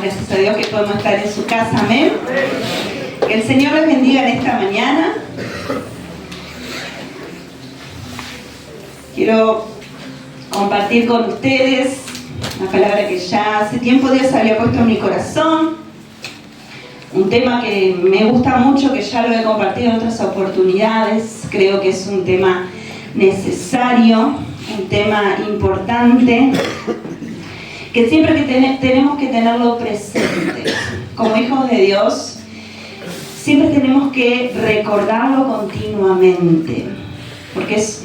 gracias a Dios que podemos estar en su casa, amén. Que el Señor les bendiga en esta mañana. Quiero compartir con ustedes una palabra que ya hace tiempo Dios había puesto en mi corazón. Un tema que me gusta mucho, que ya lo he compartido en otras oportunidades. Creo que es un tema necesario, un tema importante, que siempre tenemos que tenerlo presente. Como hijos de Dios, siempre tenemos que recordarlo continuamente, porque es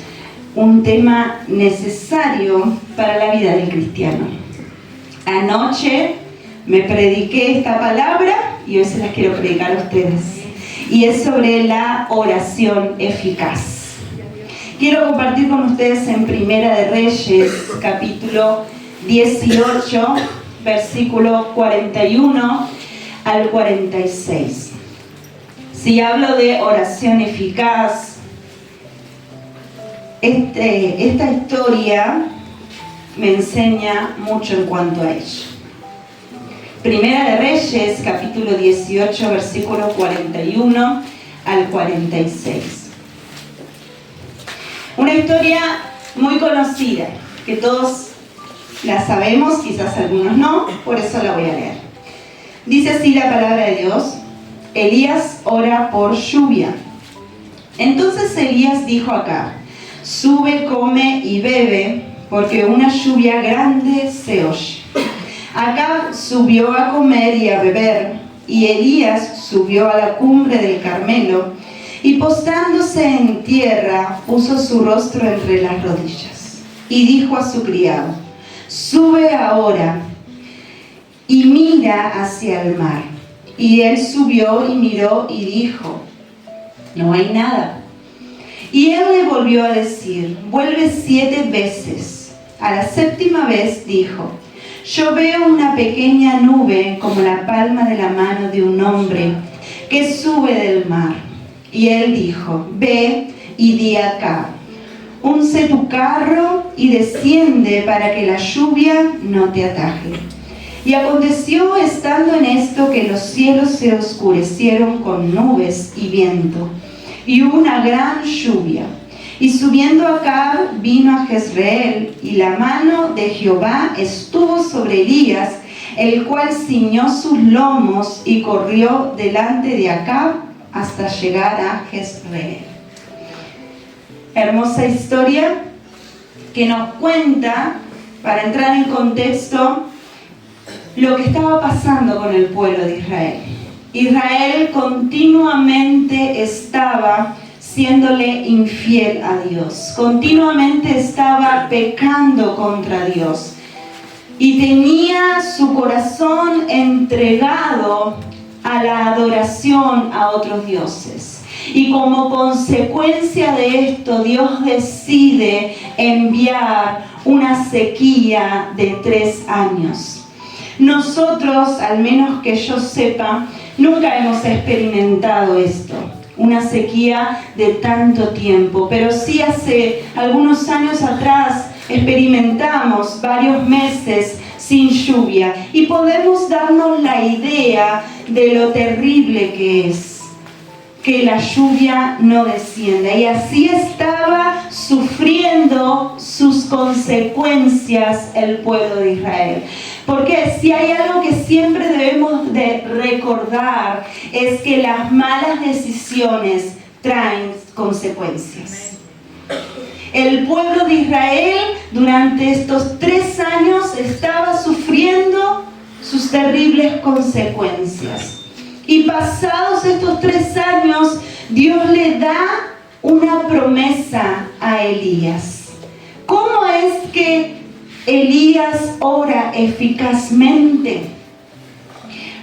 un tema necesario para la vida del cristiano. Anoche me prediqué esta palabra y hoy se las quiero predicar a ustedes. Y es sobre la oración eficaz. Quiero compartir con ustedes en Primera de Reyes, capítulo 18, versículo 41 al 46. Si hablo de oración eficaz, esta historia me enseña mucho en cuanto a ello. Primera de Reyes, capítulo 18, versículo 41 al 46. Una historia muy conocida, que todos la sabemos, quizás algunos no, por eso la voy a leer. Dice así la palabra de Dios: Elías ora por lluvia. Entonces Elías dijo a Acab: sube, come y bebe, porque una lluvia grande se oye. Acab subió a comer y a beber, y Elías subió a la cumbre del Carmelo, y postándose en tierra, puso su rostro entre las rodillas, y dijo a su criado: sube ahora y mira hacia el mar. Y él subió y miró y dijo: no hay nada. Y él le volvió a decir: vuelve 7 veces. A la 7ª vez dijo: yo veo una pequeña nube como la palma de la mano de un hombre que sube del mar. Y él dijo: ve y di acá, unce tu carro y desciende para que la lluvia no te ataje. Y aconteció estando en esto que los cielos se oscurecieron con nubes y viento, y hubo una gran lluvia. Y subiendo Acab vino a Jezreel, y la mano de Jehová estuvo sobre Elías, el cual ciñó sus lomos y corrió delante de Acab hasta llegar a Jezreel. Hermosa historia que nos cuenta, para entrar en contexto, lo que estaba pasando con el pueblo de Israel. Israel continuamente estaba siéndole infiel a Dios, continuamente estaba pecando contra Dios y tenía su corazón entregado a la adoración a otros dioses. Y como consecuencia de esto, Dios decide enviar una sequía de 3 años. Nosotros, al menos que yo sepa, nunca hemos experimentado esto, una sequía de tanto tiempo, pero sí hace algunos años atrás experimentamos varios meses sin lluvia y podemos darnos la idea de lo terrible que es que la lluvia no descienda. Y así estaba sufriendo sus consecuencias el pueblo de Israel. Porque si hay algo que siempre debemos de recordar, es que las malas decisiones traen consecuencias. El pueblo de Israel durante estos 3 años estaba sufriendo sus terribles consecuencias. Y pasados estos 3 años, Dios le da una promesa a Elías. ¿Cómo es que Elías ora eficazmente?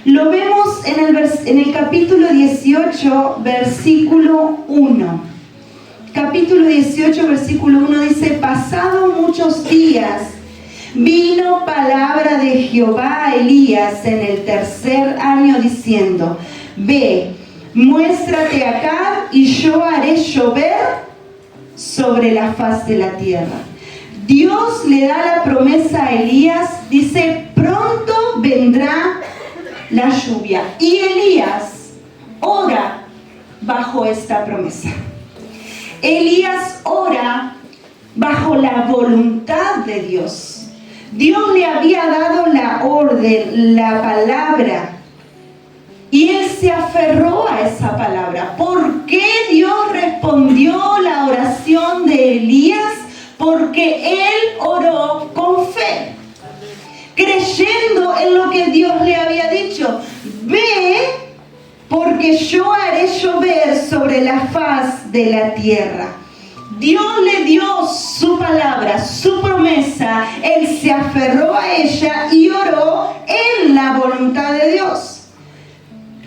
Lo vemos en el capítulo 18, versículo 1. Capítulo 18, versículo 1 dice: pasado muchos días, vino palabra de Jehová a Elías en el 3er año diciendo: ve, muéstrate acá y yo haré llover sobre la faz de la tierra. Dios le da la promesa a Elías, dice: pronto vendrá la lluvia. Y Elías ora bajo esta promesa. Elías ora bajo la voluntad de Dios. Dios le había dado la orden, la palabra, y él se aferró a esa palabra. ¿Por qué Dios respondió la oración de Elías? Porque él oró con fe, creyendo en lo que Dios le había dicho. Ve, porque yo haré llover sobre la faz de la tierra. Dios le dio su palabra, su promesa. Él se aferró a ella y oró en la voluntad de Dios.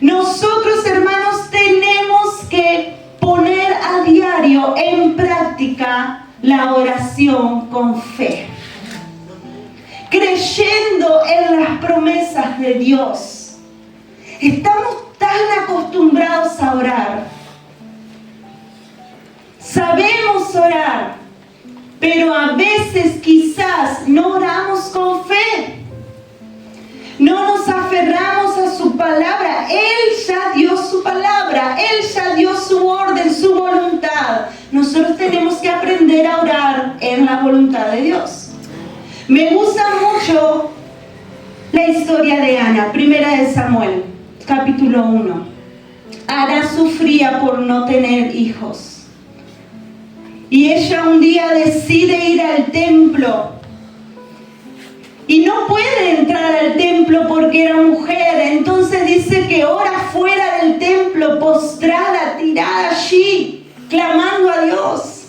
Nosotros, hermanos, tenemos que poner a diario en práctica la oración con fe, creyendo en las promesas de Dios. Estamos tan acostumbrados a orar. Sabemos orar, pero a veces quizás no oramos con fe. No nos aferramos a su palabra. Él ya dio su palabra. Él ya dio su orden, su voluntad. Nosotros tenemos que aprender a orar en la voluntad de Dios. Me gusta mucho la historia de Ana, primera de Samuel, capítulo 1. Ana sufría por no tener hijos. Y ella un día decide ir al templo. Y no puede entrar al templo porque era mujer. Entonces dice que ora fuera del templo, postrada, tirada allí, clamando a Dios.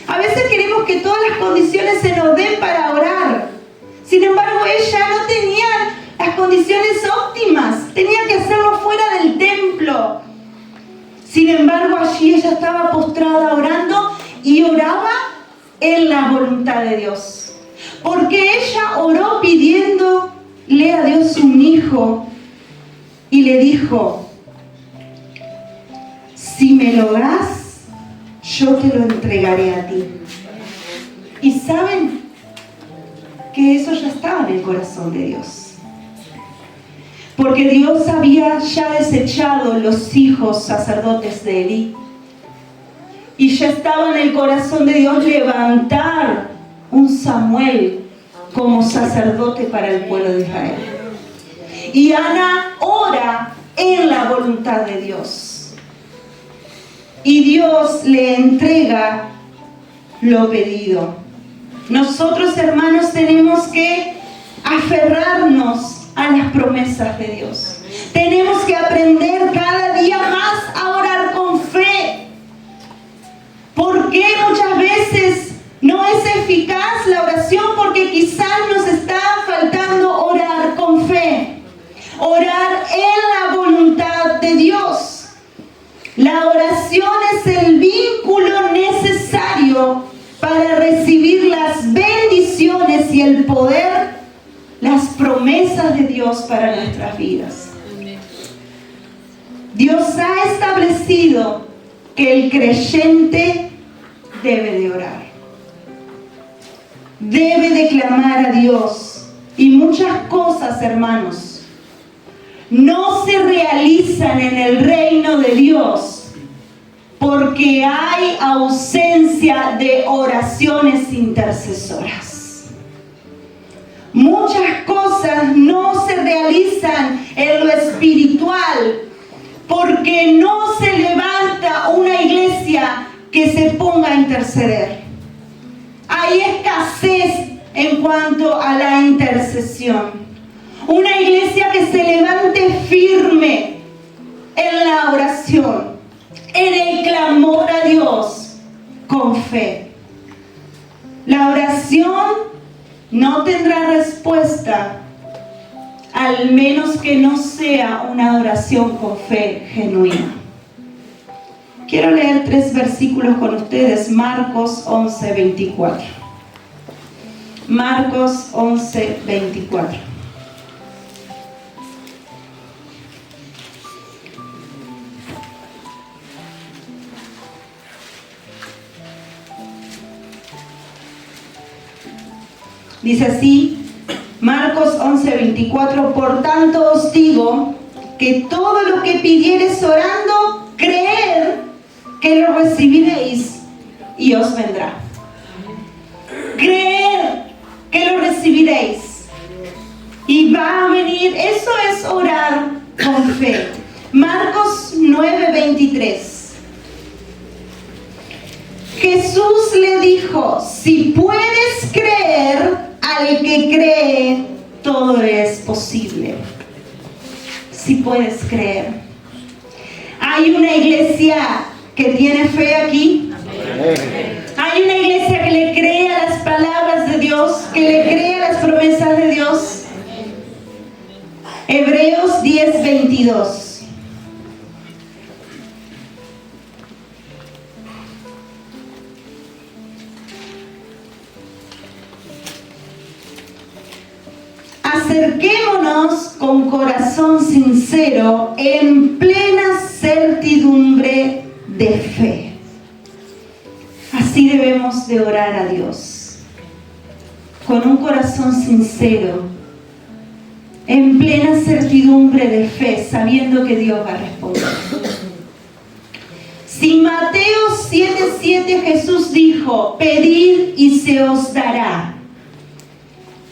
A veces queremos que todas las condiciones se nos den para orar. Sin embargo, ella no tenía las condiciones óptimas. Tenía que hacerlo fuera del templo. Sin embargo, allí ella estaba postrada orando y oraba en la voluntad de Dios. Porque ella oró pidiéndole a Dios un hijo y le dijo: si me lo das, yo te lo entregaré a ti. Y saben que eso ya estaba en el corazón de Dios. Porque Dios había ya desechado los hijos sacerdotes de Elí. Y ya estaba en el corazón de Dios levantar un Samuel como sacerdote para el pueblo de Israel. Y Ana ora en la voluntad de Dios. Y Dios le entrega lo pedido. Nosotros, hermanos, tenemos que aferrarnos a las promesas de Dios. Tenemos que aprender cada día más a orar con fe. Porque muchas veces no es eficaz la oración porque quizás nos está faltando orar con fe. Orar en la voluntad de Dios. La oración es el vínculo necesario para recibir las bendiciones y el poder, las promesas de Dios para nuestras vidas. Dios ha establecido que el creyente debe de orar. Debe de clamar a Dios. Y muchas cosas, hermanos, no se realizan en el reino de Dios porque hay ausencia de oraciones intercesoras. Muchas cosas no se realizan en lo espiritual porque no se levanta una iglesia que se ponga a interceder. Hay escasez en cuanto a la intercesión. Una iglesia que se levante firme en la oración, en el clamor a Dios con fe. La oración no tendrá respuesta al menos que no sea una oración con fe genuina. Quiero leer 3 versículos con ustedes. Marcos 11:24. Marcos 11:24. Dice así: Marcos 11:24, por tanto os digo que todo lo que pidiereis orando, creed que lo recibiréis y os vendrá. Creed que lo recibiréis y va a venir. Eso es orar con fe. Marcos 9:23. Jesús le dijo, si puedes creer, al que cree, todo es posible. Si puedes creer. Hay una iglesia que tiene fe aquí. Hay una iglesia que le cree a las palabras de Dios, que le cree a las promesas de Dios. Hebreos 10:22. Acerquémonos con corazón sincero, en plena certidumbre de fe. Así debemos de orar a Dios, con un corazón sincero, en plena certidumbre de fe, sabiendo que Dios va a responder. Si Mateo 7:7 Jesús dijo, pedid y se os dará.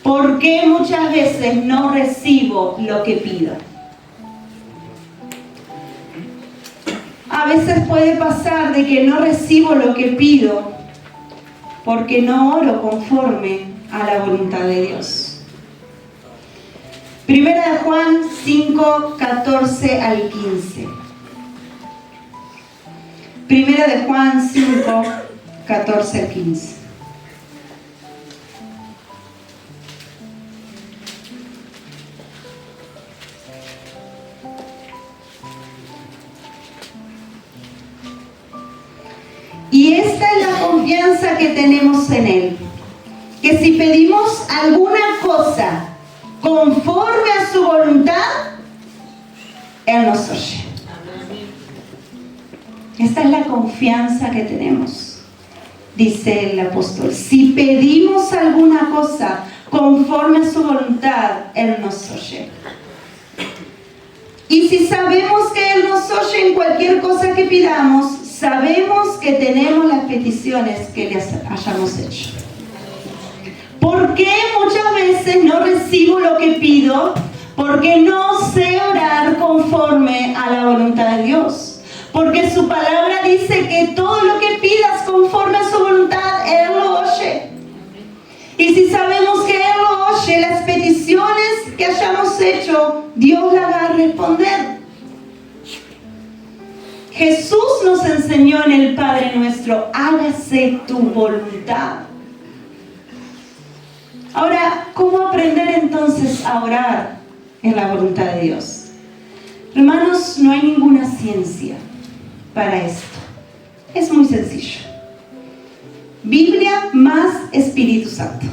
¿Por qué muchas veces no recibo lo que pido? A veces puede pasar de que no recibo lo que pido porque no oro conforme a la voluntad de Dios. Primera de Juan 5:14 al 15. Primera de Juan 5:14 al 15. Y esta es la confianza que tenemos en Él, que si pedimos alguna cosa conforme a su voluntad, Él nos oye. Esta es la confianza que tenemos, dice el apóstol. Si pedimos alguna cosa conforme a su voluntad, Él nos oye. Y si sabemos que Él nos oye en cualquier cosa que pidamos, sabemos que tenemos las peticiones que le hayamos hecho. ¿Por qué muchas veces no recibo lo que pido? Porque no sé orar conforme a la voluntad de Dios. Porque su palabra dice que todo lo que pidas conforme a su voluntad, Él lo oye. Y si sabemos que Él lo oye, las peticiones que hayamos hecho, Dios las va a responder. Jesús nos enseñó en el Padre Nuestro, hágase tu voluntad. Ahora, ¿cómo aprender entonces a orar en la voluntad de Dios? Hermanos, no hay ninguna ciencia para esto. Es muy sencillo. Biblia más Espíritu Santo.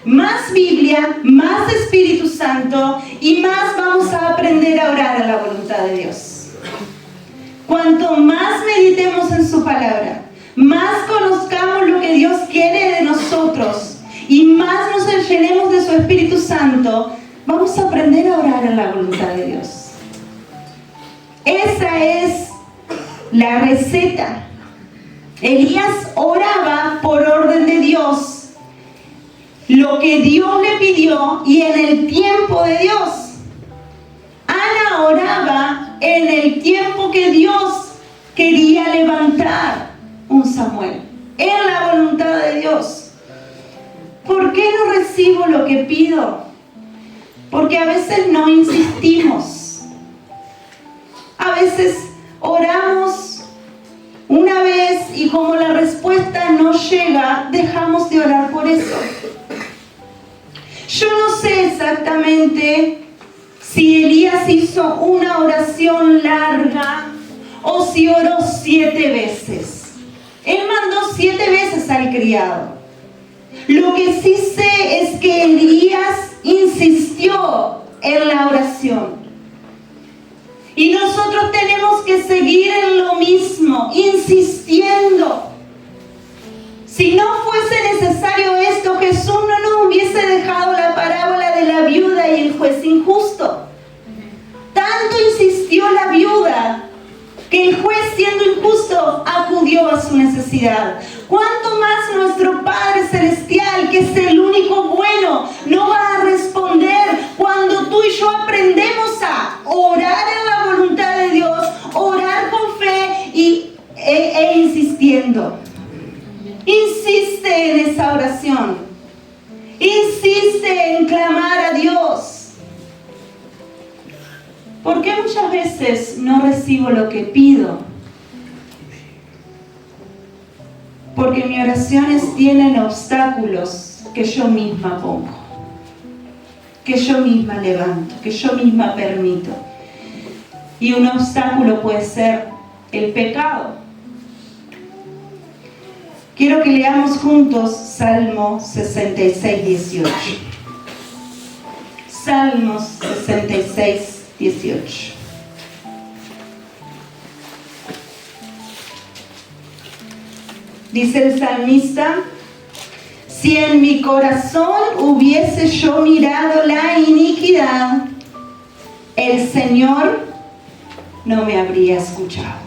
Más Biblia, más Espíritu Santo y más vamos a aprender a orar en la voluntad de Dios. Cuanto más meditemos en su palabra, más conozcamos lo que Dios quiere de nosotros y más nos llenemos de su Espíritu Santo, vamos a aprender a orar en la voluntad de Dios. Esa es la receta. Elías oraba por orden de Dios, lo que Dios le pidió y en el tiempo de Dios. Ana oraba en el tiempo que Dios quería levantar un Samuel, en la voluntad de Dios. ¿Por qué no recibo lo que pido? Porque a veces no insistimos. A veces oramos una vez y como la respuesta no llega, dejamos de orar por eso. Yo no sé exactamente si Elías hizo una oración larga o si oró 7 veces. Él mandó 7 veces al criado. Lo que sí sé es que Elías insistió en la oración. Y nosotros tenemos que seguir en lo mismo, insistiendo. Si no fuese necesario esto, Jesús no nos hubiese dejado la juez injusto. Tanto insistió la viuda que el juez, siendo injusto, acudió a su necesidad. ¿Cuánto más nuestro Padre Celestial, que es el único bueno, no va a responder cuando tú y yo aprendemos a orar en la voluntad de Dios, orar con fe e insistiendo? Insiste en esa oración. Insiste en clamar a Dios. ¿Por qué muchas veces no recibo lo que pido? Porque mis oraciones tienen obstáculos que yo misma pongo, que yo misma levanto, que yo misma permito. Y un obstáculo puede ser el pecado. Quiero que leamos juntos Salmo 66, 18. Salmos 66, 18. Dice el salmista: si en mi corazón hubiese yo mirado la iniquidad, el Señor no me habría escuchado.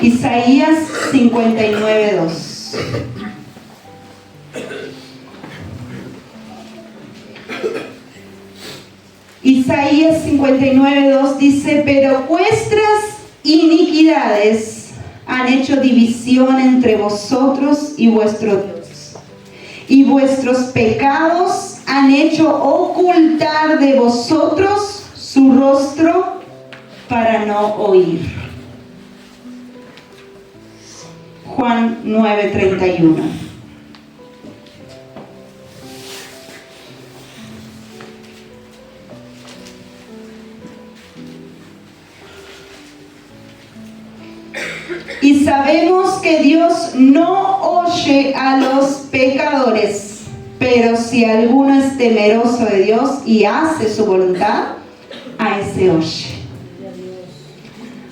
Isaías 59, 2. Isaías 59:2 dice: pero vuestras iniquidades han hecho división entre vosotros y vuestro Dios, y vuestros pecados han hecho ocultar de vosotros su rostro para no oír. Juan 9:31. Y sabemos que Dios no oye a los pecadores, pero si alguno es temeroso de Dios y hace su voluntad, a ese oye.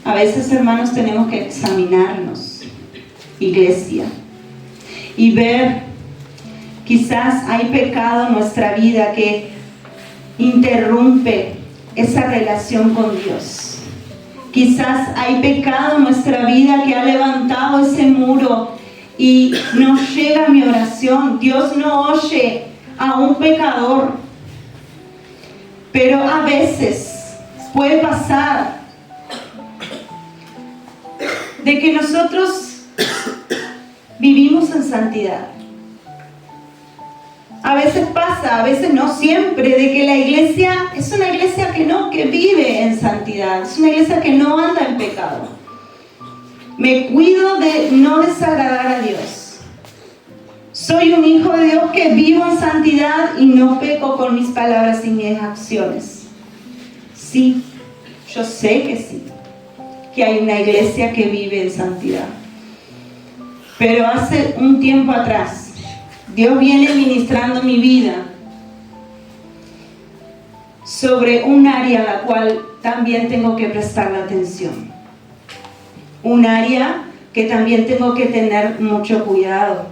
A veces, hermanos, tenemos que examinarnos, iglesia, y ver, quizás hay pecado en nuestra vida que interrumpe esa relación con Dios. Quizás hay pecado en nuestra vida que ha levantado ese muro y no llega mi oración. Dios no oye a un pecador. Pero a veces puede pasar de que nosotros vivimos en santidad. A veces pasa, a veces no siempre, de que la iglesia es una iglesia que vive en santidad, es una iglesia que no anda en pecado. Me cuido de no desagradar a Dios. Soy un hijo de Dios que vivo en santidad y no peco con mis palabras y mis acciones. Sí, yo sé que sí, que hay una iglesia que vive en santidad. Pero hace un tiempo atrás, Dios viene ministrando mi vida sobre un área a la cual también tengo que prestar atención. Un área que también tengo que tener mucho cuidado.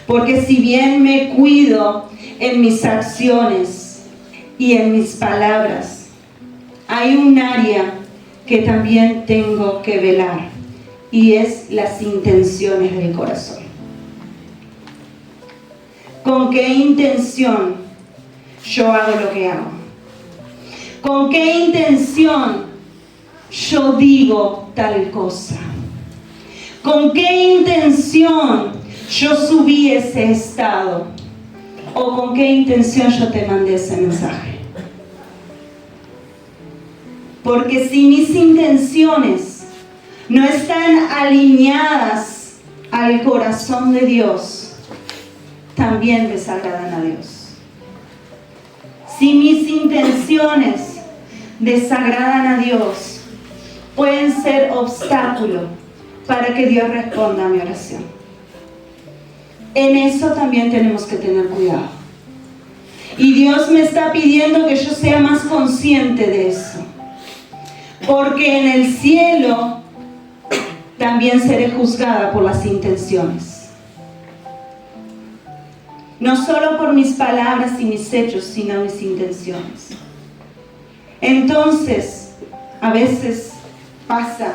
Porque si bien me cuido en mis acciones y en mis palabras, hay un área que también tengo que velar, y es las intenciones del corazón. ¿Con qué intención yo hago lo que hago? ¿Con qué intención yo digo tal cosa? ¿Con qué intención yo subí ese estado? ¿O con qué intención yo te mandé ese mensaje? Porque si mis intenciones no están alineadas al corazón de Dios, también desagradan a Dios. Si mis intenciones desagradan a Dios, pueden ser obstáculo para que Dios responda a mi oración. En eso también tenemos que tener cuidado. Y Dios me está pidiendo que yo sea más consciente de eso. Porque en el cielo también seré juzgada por las intenciones. no solo por mis palabras y mis hechos, sino mis intenciones. Entonces, a veces pasa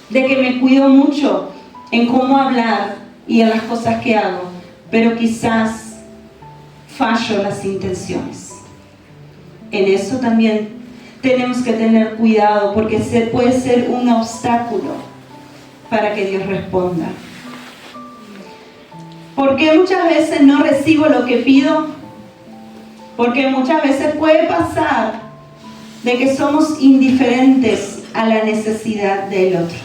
de que me cuido mucho en cómo hablar y en las cosas que hago, pero quizás fallo las intenciones. En eso también tenemos que tener cuidado, porque puede ser un obstáculo para que Dios responda. ¿Por qué muchas veces no recibo lo que pido? Porque muchas veces puede pasar de que somos indiferentes a la necesidad del otro.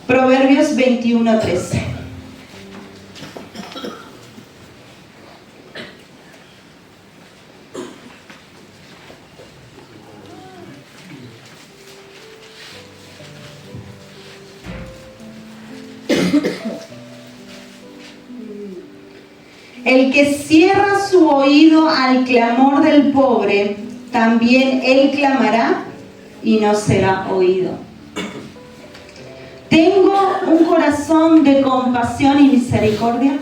Proverbios 21:13. El que cierra su oído al clamor del pobre, también él clamará y no será oído. ¿Tengo un corazón de compasión y misericordia?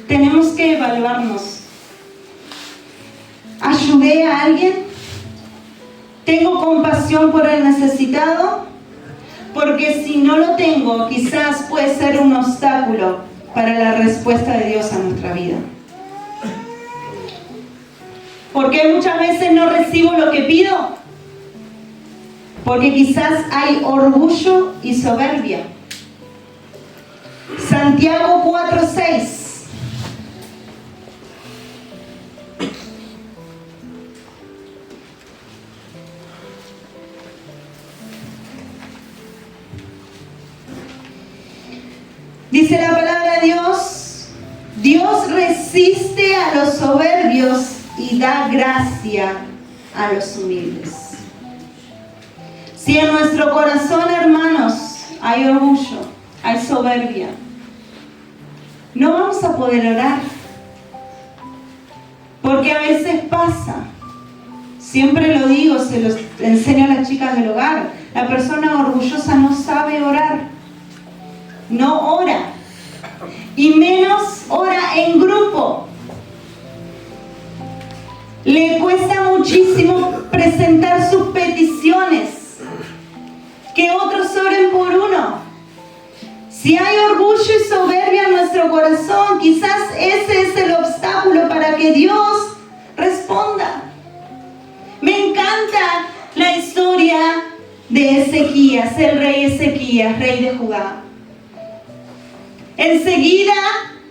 Tenemos que evaluarnos. ¿Ayudé a alguien? ¿Tengo compasión por el necesitado? Porque si no lo tengo, quizás puede ser un obstáculo para la respuesta de Dios a nuestra vida. ¿Por qué muchas veces no recibo lo que pido? Porque quizás hay orgullo y soberbia. Santiago 4:6. Dice la palabra de Dios: Dios resiste a los soberbios y da gracia a los humildes. Si en nuestro corazón, hermanos, hay orgullo, hay soberbia, no vamos a poder orar. Porque a veces pasa, siempre lo digo, se los enseño a las chicas del hogar, la persona orgullosa no sabe orar, no ora, y menos ora en grupo. Le cuesta muchísimo presentar sus peticiones, que otros oren por uno. Si hay orgullo y soberbia en nuestro corazón, quizás ese es el obstáculo para que Dios responda. Me encanta la historia de Ezequías, el rey Ezequías, rey de Judá. Enseguida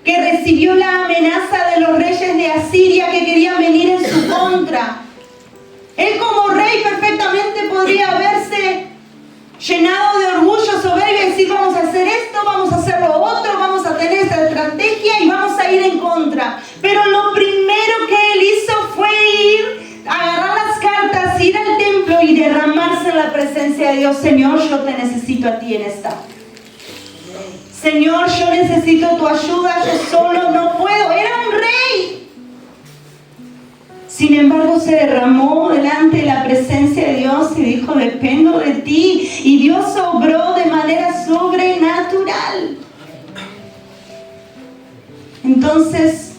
que recibió la amenaza de los reyes de Asiria que querían venir en su contra, él como rey perfectamente podría haberse llenado de orgullo, soberbia y decir: vamos a hacer esto, vamos a hacer lo otro, vamos a tener esta estrategia y vamos a ir en contra. Pero lo primero que él hizo fue ir, agarrar las cartas, ir al templo y derramarse en la presencia de Dios. Señor, yo te necesito a ti en esta. Señor, yo necesito tu ayuda, yo solo no puedo. Era un rey. Sin embargo, se derramó delante de la presencia de Dios y dijo: dependo de ti. Y Dios obró de manera sobrenatural. Entonces,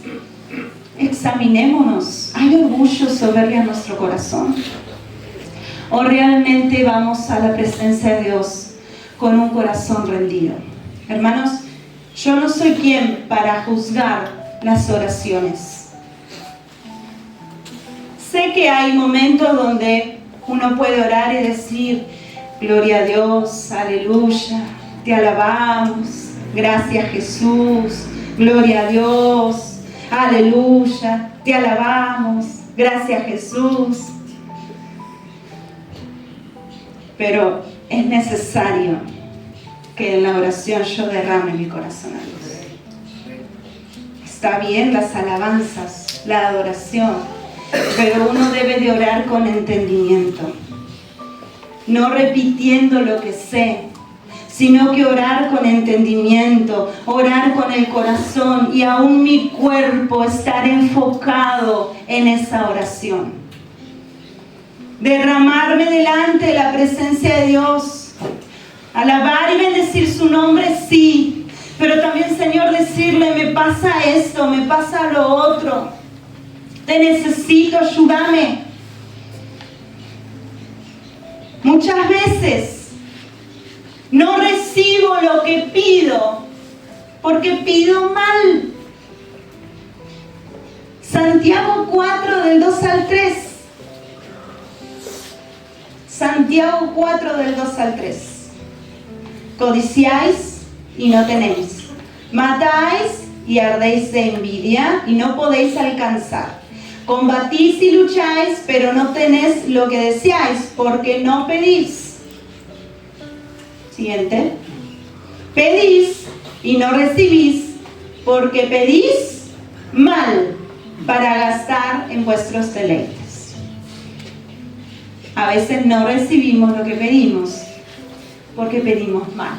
examinémonos. ¿Hay orgullo, soberbia en nuestro corazón? ¿O realmente vamos a la presencia de Dios con un corazón rendido? Hermanos, yo no soy quien para juzgar las oraciones. Sé que hay momentos donde uno puede orar y decir: gloria a Dios, aleluya, te alabamos, gracias Jesús, gloria a Dios, aleluya, te alabamos, gracias Jesús. Pero es necesario que en la oración yo derrame mi corazón a Dios. Está bien las alabanzas, la adoración, pero uno debe de orar con entendimiento, no repitiendo lo que sé, sino que orar con entendimiento, orar con el corazón y aún mi cuerpo estar enfocado en esa oración. Derramarme delante de la presencia de Dios, alabar y bendecir su nombre, sí, Pero también, Señor, decirle, me pasa esto, me pasa lo otro. Te necesito, ayúdame. Muchas veces no recibo lo que pido porque pido mal. Santiago 4 del 2 al 3. Santiago 4 del 2 al 3. Codiciáis y no tenéis. Matáis y ardéis de envidia y no podéis alcanzar. Combatís y lucháis, pero no tenéis lo que deseáis, porque no pedís. Siguiente. Pedís y no recibís, porque pedís mal, para gastar en vuestros deleites. A veces no recibimos lo que pedimos, porque pedimos mal.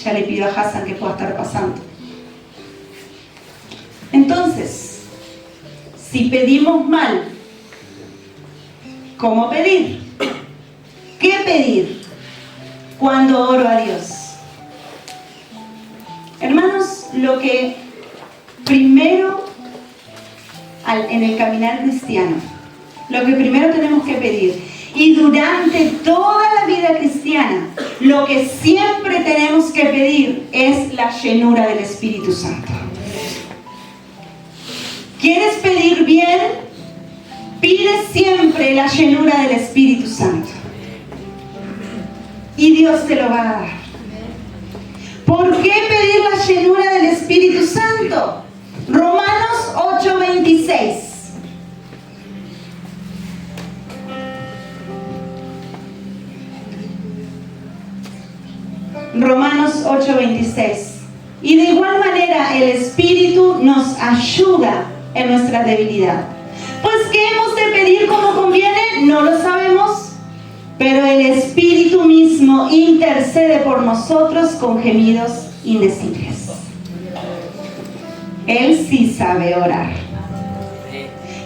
Ya le pido a Hassan que pueda estar pasando. Entonces, si pedimos mal, ¿cómo pedir? ¿Qué pedir cuando oro a Dios? Hermanos, lo que primero en el caminar cristiano, lo que primero tenemos que pedir, y durante toda la vida cristiana, lo que siempre tenemos que pedir es la llenura del Espíritu Santo. ¿Quieres pedir bien? Pide siempre la llenura del Espíritu Santo. Y Dios te lo va a dar. ¿Por qué pedir la llenura del Espíritu Santo? Romanos 8:26. Romanos 8:26. Y de igual manera el Espíritu nos ayuda en nuestra debilidad. Pues ¿qué hemos de pedir como conviene? No lo sabemos, pero el Espíritu mismo intercede por nosotros con gemidos indecibles. Él sí sabe orar.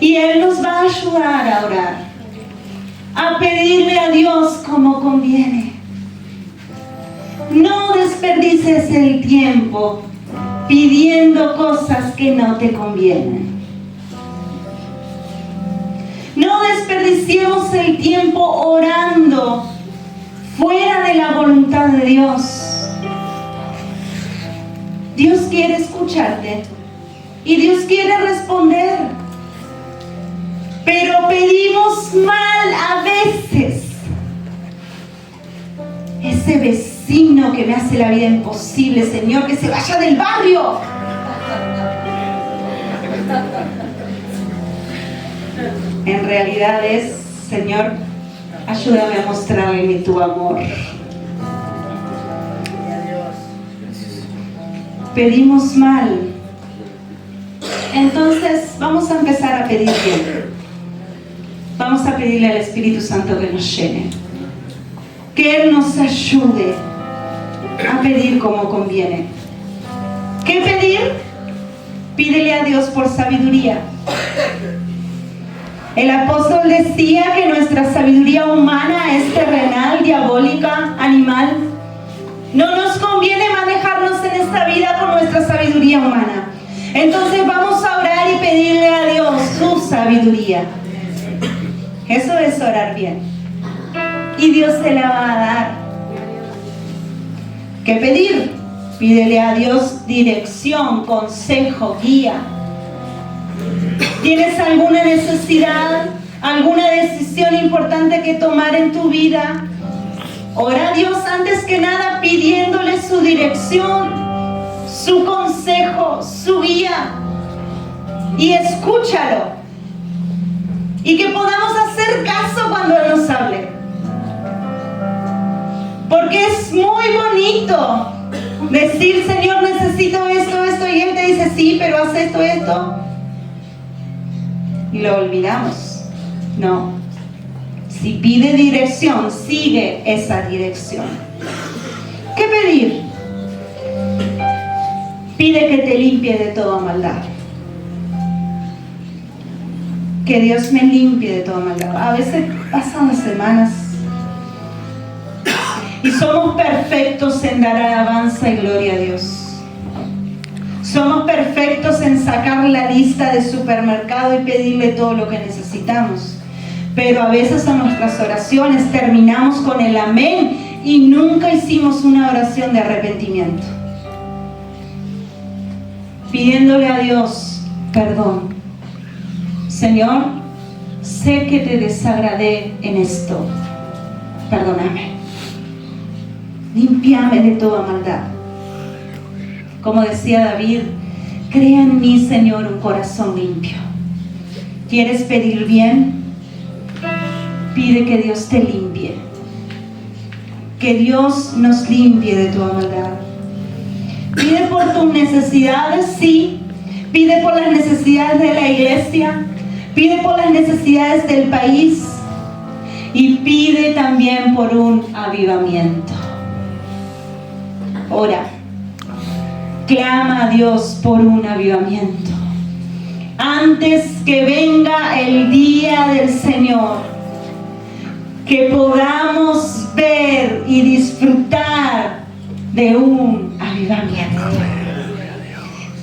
Y Él nos va a ayudar a orar, a pedirle a Dios como conviene. No desperdicies el tiempo pidiendo cosas que no te convienen. No desperdiciemos el tiempo orando fuera de la voluntad de Dios. Dios quiere escucharte y Dios quiere responder. Pero pedimos mal a veces. Ese vecino que me hace la vida imposible, Señor, que se vaya del barrio. En realidad es, Señor, ayúdame a mostrarle tu amor. Pedimos mal. Entonces vamos a empezar a pedir bien. Vamos a pedirle al Espíritu Santo que nos llene, que Él nos ayude a pedir como conviene. ¿Qué pedir? Pídele a Dios por sabiduría. El apóstol decía que nuestra sabiduría humana es terrenal, diabólica, animal. No nos conviene manejarnos en esta vida con nuestra sabiduría humana. Entonces vamos a orar y pedirle a Dios su sabiduría. Eso es orar bien. Y Dios te la va a dar. ¿Qué pedir? Pídele a Dios dirección, consejo, guía. ¿Tienes alguna necesidad, alguna decisión importante que tomar en tu vida? Ora a Dios antes que nada pidiéndole su dirección, su consejo, su guía. Y escúchalo. Y que podamos hacer caso cuando Él nos hable. Porque es muy bonito decir, Señor, necesito esto, esto, y Él te dice, sí, pero haz esto, esto. Y lo olvidamos. No. Si pide dirección, sigue esa dirección. ¿Qué pedir? Pide que te limpie de toda maldad. Que Dios me limpie de toda maldad. A veces pasan las semanas Y somos perfectos en dar alabanza y gloria a Dios. Somos perfectos en sacar la lista de supermercado y pedirle todo lo que necesitamos. Pero a veces en nuestras oraciones terminamos con el amén y nunca hicimos una oración de arrepentimiento. Pidiéndole a Dios perdón. Señor, sé que te desagradé en esto. Perdóname. Límpiame de toda maldad. Como decía David, crea en mí, Señor, un corazón limpio. ¿Quieres pedir bien? Pide que Dios te limpie. Que Dios nos limpie de toda maldad. Pide por tus necesidades, sí. Pide por las necesidades de la iglesia. Pide por las necesidades del país. Y pide también por un avivamiento. Ora. Clama a Dios por un avivamiento. Antes que venga el día del Señor, que podamos ver y disfrutar de un avivamiento.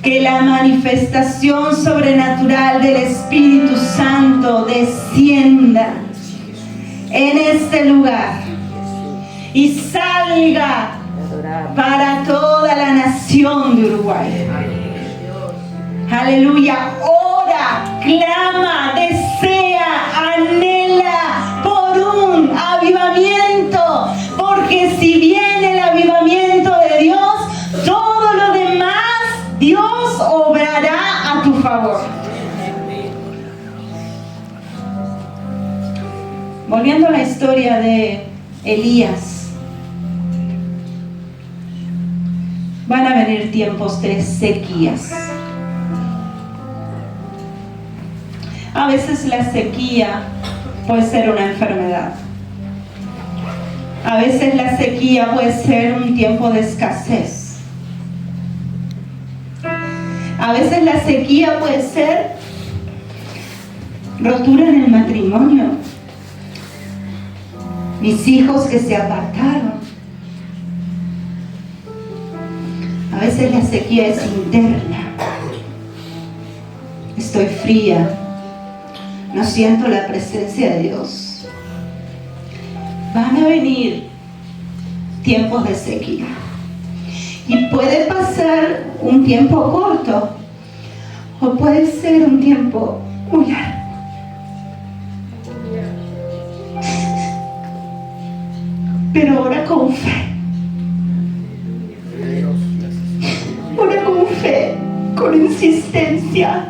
Que la manifestación sobrenatural del Espíritu Santo descienda en este lugar y salga para toda la nación de Uruguay. Aleluya. Ora, clama, desea, anhela por un avivamiento, porque si viene el avivamiento de Dios, todo lo demás Dios obrará a tu favor. Volviendo a la historia de Elías, van a venir tiempos de sequías. A veces la sequía puede ser una enfermedad. A veces la sequía puede ser un tiempo de escasez. A veces la sequía puede ser rotura en el matrimonio. Mis hijos que se apartaron. A veces la sequía es interna. Estoy fría. No siento la presencia de Dios. Van a venir tiempos de sequía. Y puede pasar un tiempo corto. O puede ser un tiempo muy largo. Pero ora con fe. Ora con fe, con insistencia.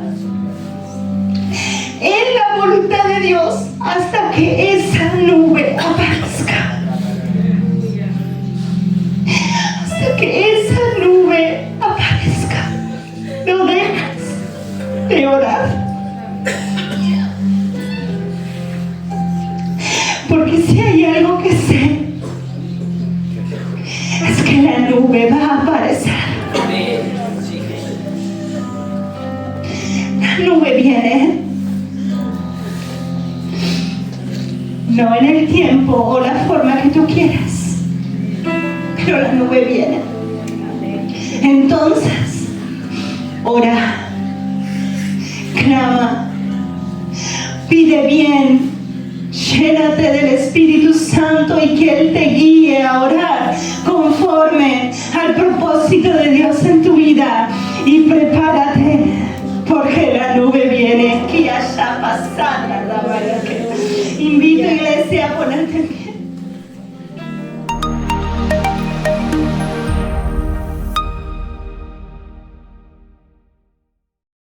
En la voluntad de Dios hasta que esa nube aparezca. Hasta que esa nube aparezca. No dejes de orar. Porque si hay algo que sé, es que la nube va a aparecer. La nube viene. No en el tiempo o la forma que tú quieras, pero la nube viene. Entonces, ora, clama, pide bien, llénate del Espíritu Santo y que Él te guíe a orar conforme al propósito de Dios en tu vida. Y prepárate, porque la nube viene. Invito, iglesia, a ponerte en pie.